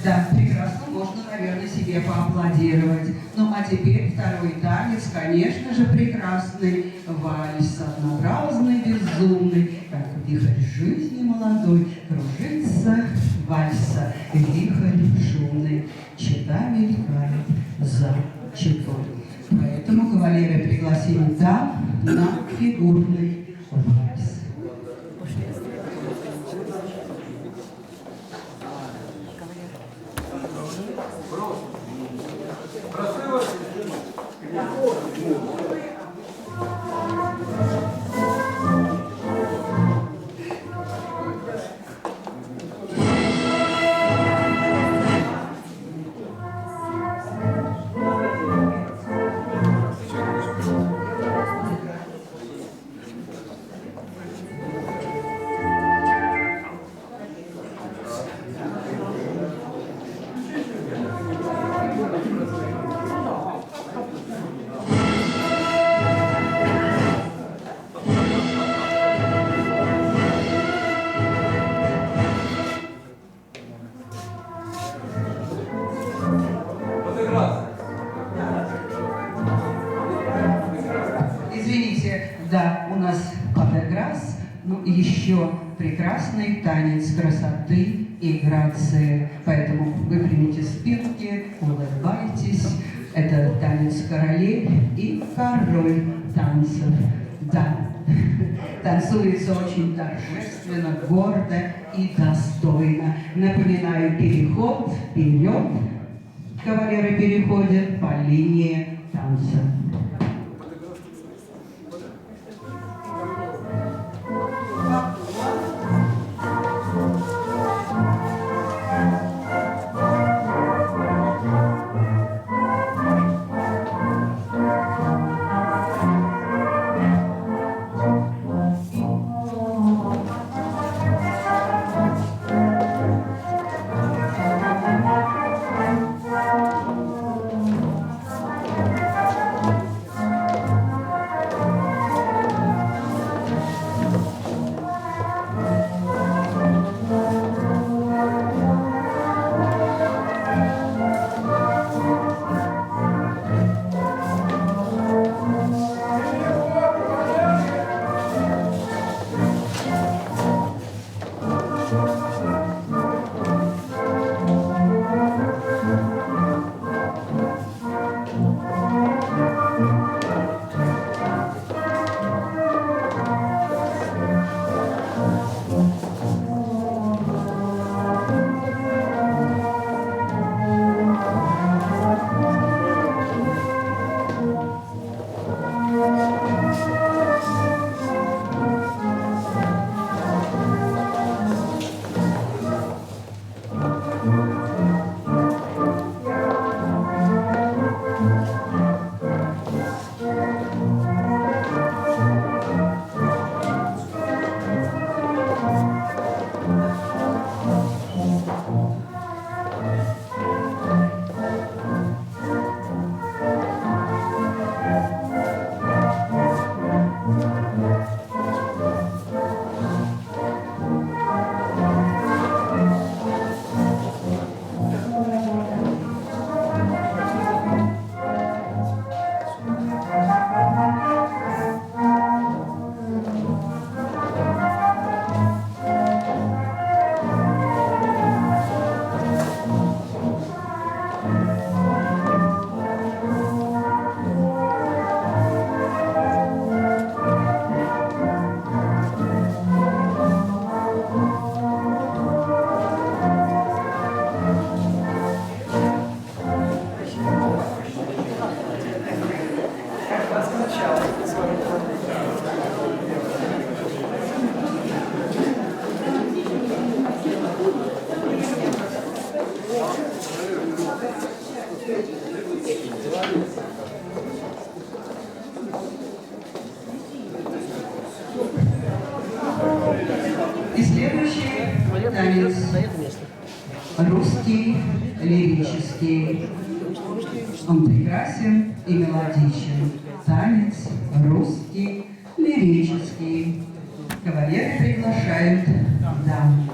Да, прекрасно, можно, наверное, себе поаплодировать. Ну, а теперь второй танец, конечно же, прекрасный вальс, однообразный, безумный, как вихрь жизни молодой, кружится вальса, вихрь шумный, чета мелькает за четой. Поэтому кавалеры пригласили дам на фигурный вальс. Извините, да, у нас подэграс, ну, еще прекрасный танец красоты и грации. Поэтому выпрямите спинки, улыбайтесь. Это танец королей и король танцев. Да, танцуется очень торжественно, гордо и достойно. Напоминаю, переход вперед. Кавалеры переходят по линии танца. И следующий танец русский, лирический. Он прекрасен и мелодичен. Танец русский, лирический. Кавалеры приглашают дам.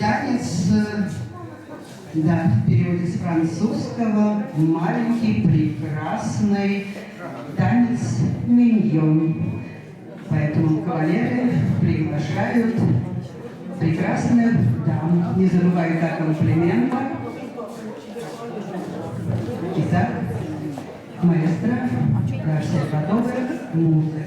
танец, да, в переводе с французского, маленький, прекрасный танец миньон. Поэтому кавалеры приглашают прекрасных дам. Не забывайте о комплиментах. Итак, маэстро, Дарья готовы, музыка.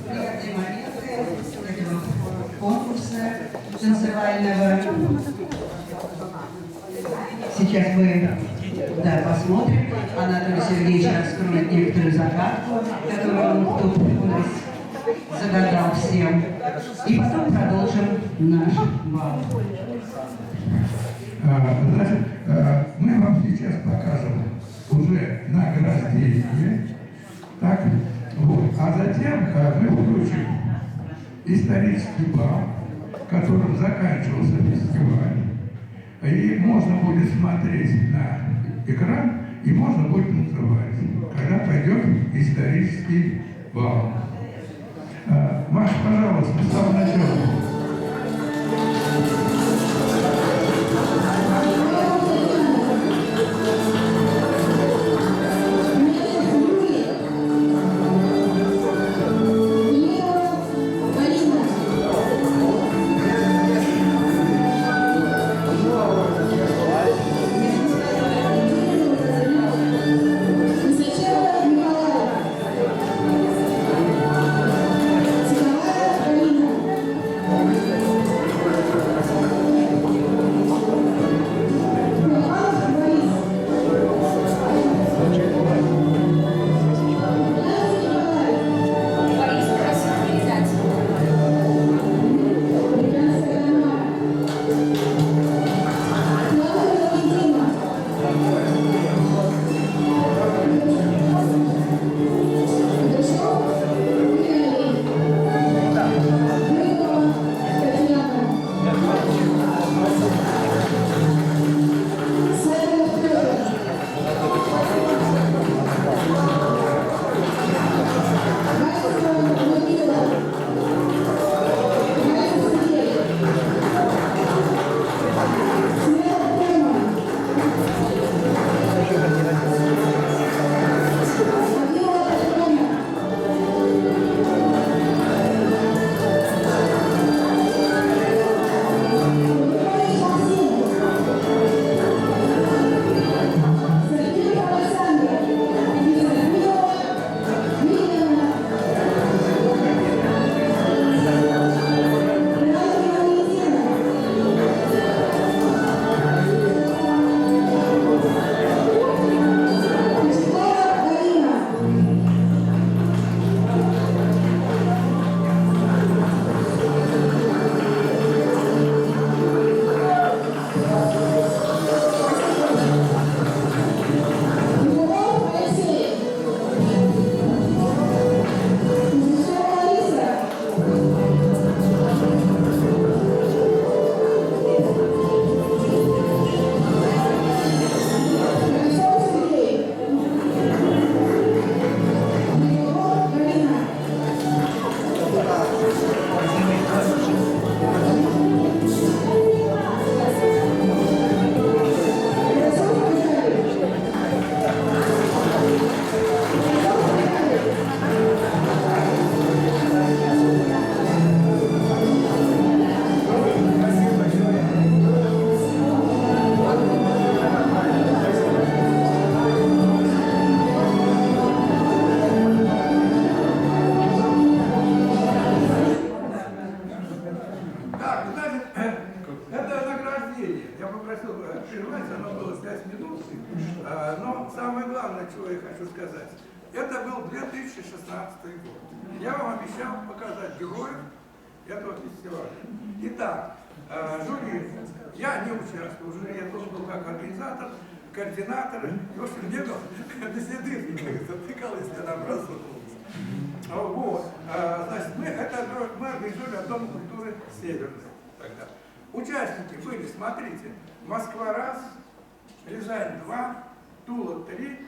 Приятные моменты этого конкурса танцевального. Сейчас мы посмотрим. Анатолий Сергеевич раскроет некоторую загадку, которую он тут у нас загадал всем. И потом продолжим наш бал. Значит, мы вам сейчас покажем уже награждение. Так, вот. А затем мы включим исторический бал, которым заканчивался фестиваль. И можно будет смотреть на экран, и можно будет называть, когда пойдет исторический бал. Маша, пожалуйста, с самого начала. чего я хочу сказать. Это был 2016 год. Я вам обещал показать героев этого фестиваля. Итак, жюри. Я не участвовал в жюри, я тоже был как организатор, координатор. И, в общем, бегал до следы, затыкал, если нам рассудился. Вот. Значит, мы организовали Дом культуры Северный тогда. Участники были, смотрите, Москва раз, Рязань 2, Тула 3,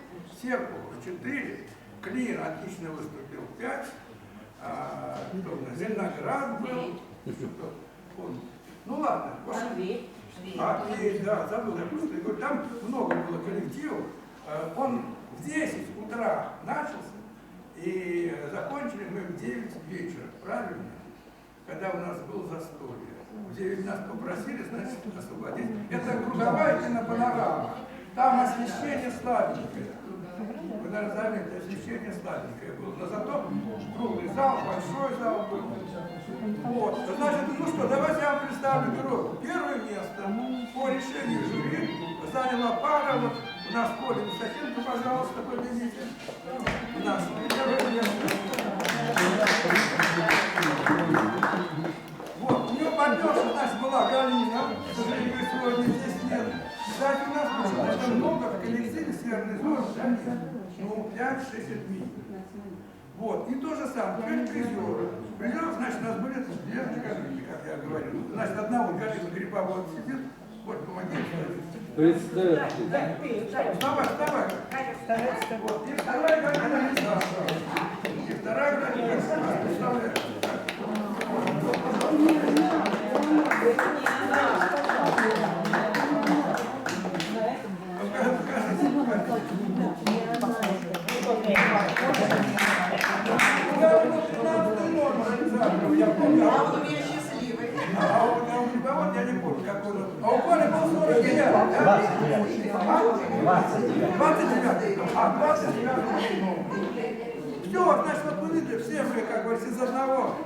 Серпухов 4, Клин отлично выступил 5, Зеленоград был, ну ладно, да, забыл, я просто говорю, там много было коллективов, он в 10 утра начался, и закончили мы в 9 вечера, правильно? Когда у нас было застолье. В 9 нас попросили, значит, освободить. Это круговая кинопанорама. Там освещение слабенькое. Вы, наверное, заметили, освещение слабенькое было. Но зато круглый зал, большой зал был. Вот. Значит, ну что, давайте я вам представлю героев. Первое место по решению жюри заняла пара. Вот у нас Коля Мисахенко, пожалуйста, победитель. У нас первое место. Вот, у него партнерша, значит, была Галина, к сожалению, сегодня здесь нет. Кстати, у нас почему-то много в коллективе Северной зоны, ну, 5-6 дней. Вот, и то же самое, теперь призеры. Призеры, значит, у нас были две Галины, как я говорил. Значит, одна вот Галина Грибова вот сидит, вот, помогите. Вставай. Вот, и вторая Галина Александровна. И вторая Галина Александровна, представляю. А у Грибова я не помню, как он. А у Коли был 49, да? 29. 29. Все, значит, вот мы видели, все мы, как говорится, из одного.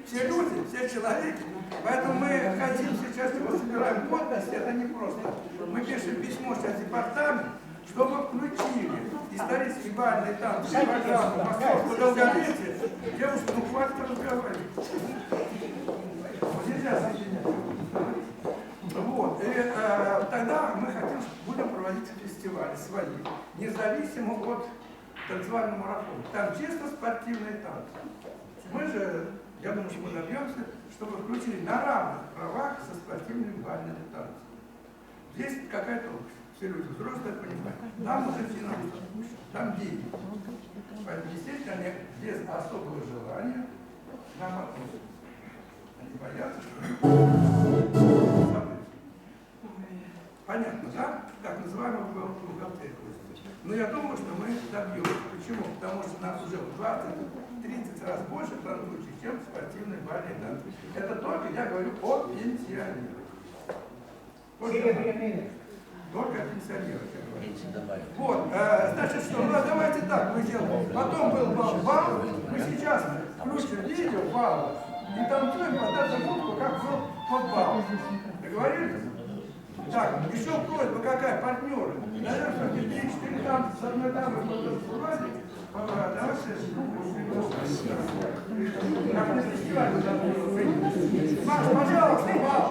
Все люди, все человеки. Поэтому мы хотим сейчас, вот собираем подписи, это не просто. Мы пишем письмо сейчас в департамент, чтобы включили исторические бальные танцы, программу «Московского долголетия». Девушка, ну хватит разговаривать. Нельзя соединять. Вот. И тогда мы хотим, будем проводить фестивали свои, независимо от танцевального марафона. Там чисто спортивные танцы. Мы же, я думаю, что мы добьемся, чтобы включили на равных правах со спортивными бальными танцами. Здесь какая-то общность. Все люди взрослые понимают. Там уже финансово, там деньги. Поэтому, естественно, они без особого желания нам относятся. Они боятся, что... Понятно, да? Так называемый бухгалтерия. Но я думаю, что мы добьемся. Почему? Потому что нас уже в 20-30 раз больше танцующих, чем спортивные бальные танцы. Это только я говорю о пенсионерах. Только пенсионеры, как говорится. Вот, значит, что, ну давайте так мы делаем. Потом был бал, мы сейчас включим видео бала и танцуем под эту музыку, как был тот бал. Договорились? Так, еще просьба какая, партнеры. Наверное, 3-4 танца с одной дамой будут владеть. Давайте. Маш, пожалуйста, бал.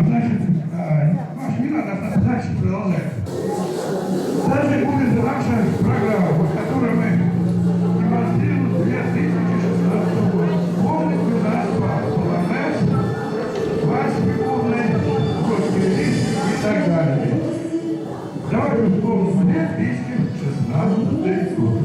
Значит, Маш, не надо дальше продолжать. Дальше будет наша программа, в которой мы демонстрируем 2016 год. Полностью у нас полонез, классики полные, русские листики и так далее. Давайте вспомним 2016 год.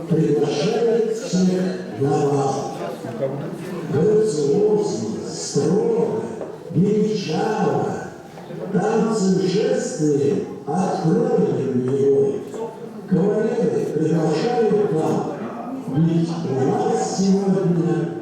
Приглашает всех на бал. Грациозно, строго, величаво, танцы шествия откроем его. Кавалеры приглашают вам, ведь у вас сегодня